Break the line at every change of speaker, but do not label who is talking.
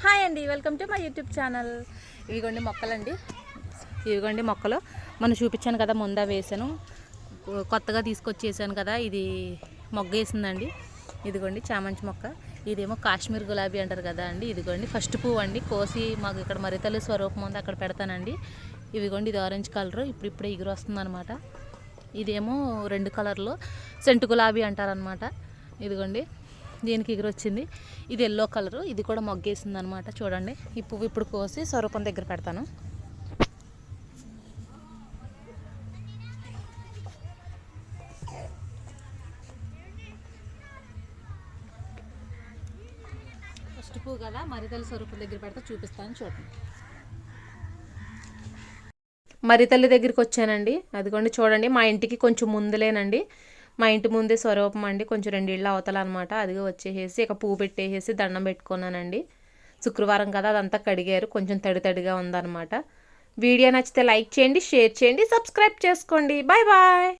Hi అండి, welcome to my YouTube channel. ఇవిగోండి మొక్కలండి, ఇవిగోండి మొక్కలు. మనం చూపించాను కదా, ముందా వేసాను, కొత్తగా తీసుకొచ్చేసాను కదా. ఇది మొగ్గ వేసిందండి. ఇదిగోండి చామంతి మొక్క. ఇదేమో కాశ్మీర్ గులాబీ అంటారు కదా అండి. ఇదిగోండి ఫస్ట్ పువ్వు అండి, కోసి మాకు ఇక్కడ మరితల్లి స్వరూపం ఉంది, అక్కడ పెడతానండి. ఇవిగోండి ఇది ఆరెంజ్ కలర్, ఇప్పుడిప్పుడే ఎగురు వస్తుంది అనమాట. ఇదేమో 2 కలర్లు సెంటు గులాబీ అంటారనమాట. ఇదిగోండి దీనికి ఎగురు వచ్చింది. ఇది ఎల్లో కలరు, ఇది కూడా మొగ్గేసింది అనమాట. చూడండి, ఈ పువ్వు ఇప్పుడు కోసి స్వరూపం దగ్గర పెడతాను. ఫస్ట్ పువ్వు కదా, మరితల్లి స్వరూపం దగ్గర పెడతా, చూపిస్తాను చూడండి. మరితల్లి దగ్గరికి వచ్చానండి. అదిగోండి చూడండి, మా ఇంటికి కొంచెం ముందులేనండి, మా ఇంటి ముందే స్వరూపం అండి, కొంచెం 2 ఇళ్ళ అవతల అనమాట. అదిగో వచ్చేసేసి ఇక పువ్వు పెట్టేసి దండం పెట్టుకున్నానండి. శుక్రవారం కదా, అదంతా కడిగారు, కొంచెం తడి తడిగా ఉందన్నమాట. వీడియో నచ్చితే లైక్ చేయండి, షేర్ చేయండి, సబ్స్క్రైబ్ చేసుకోండి. Bye bye.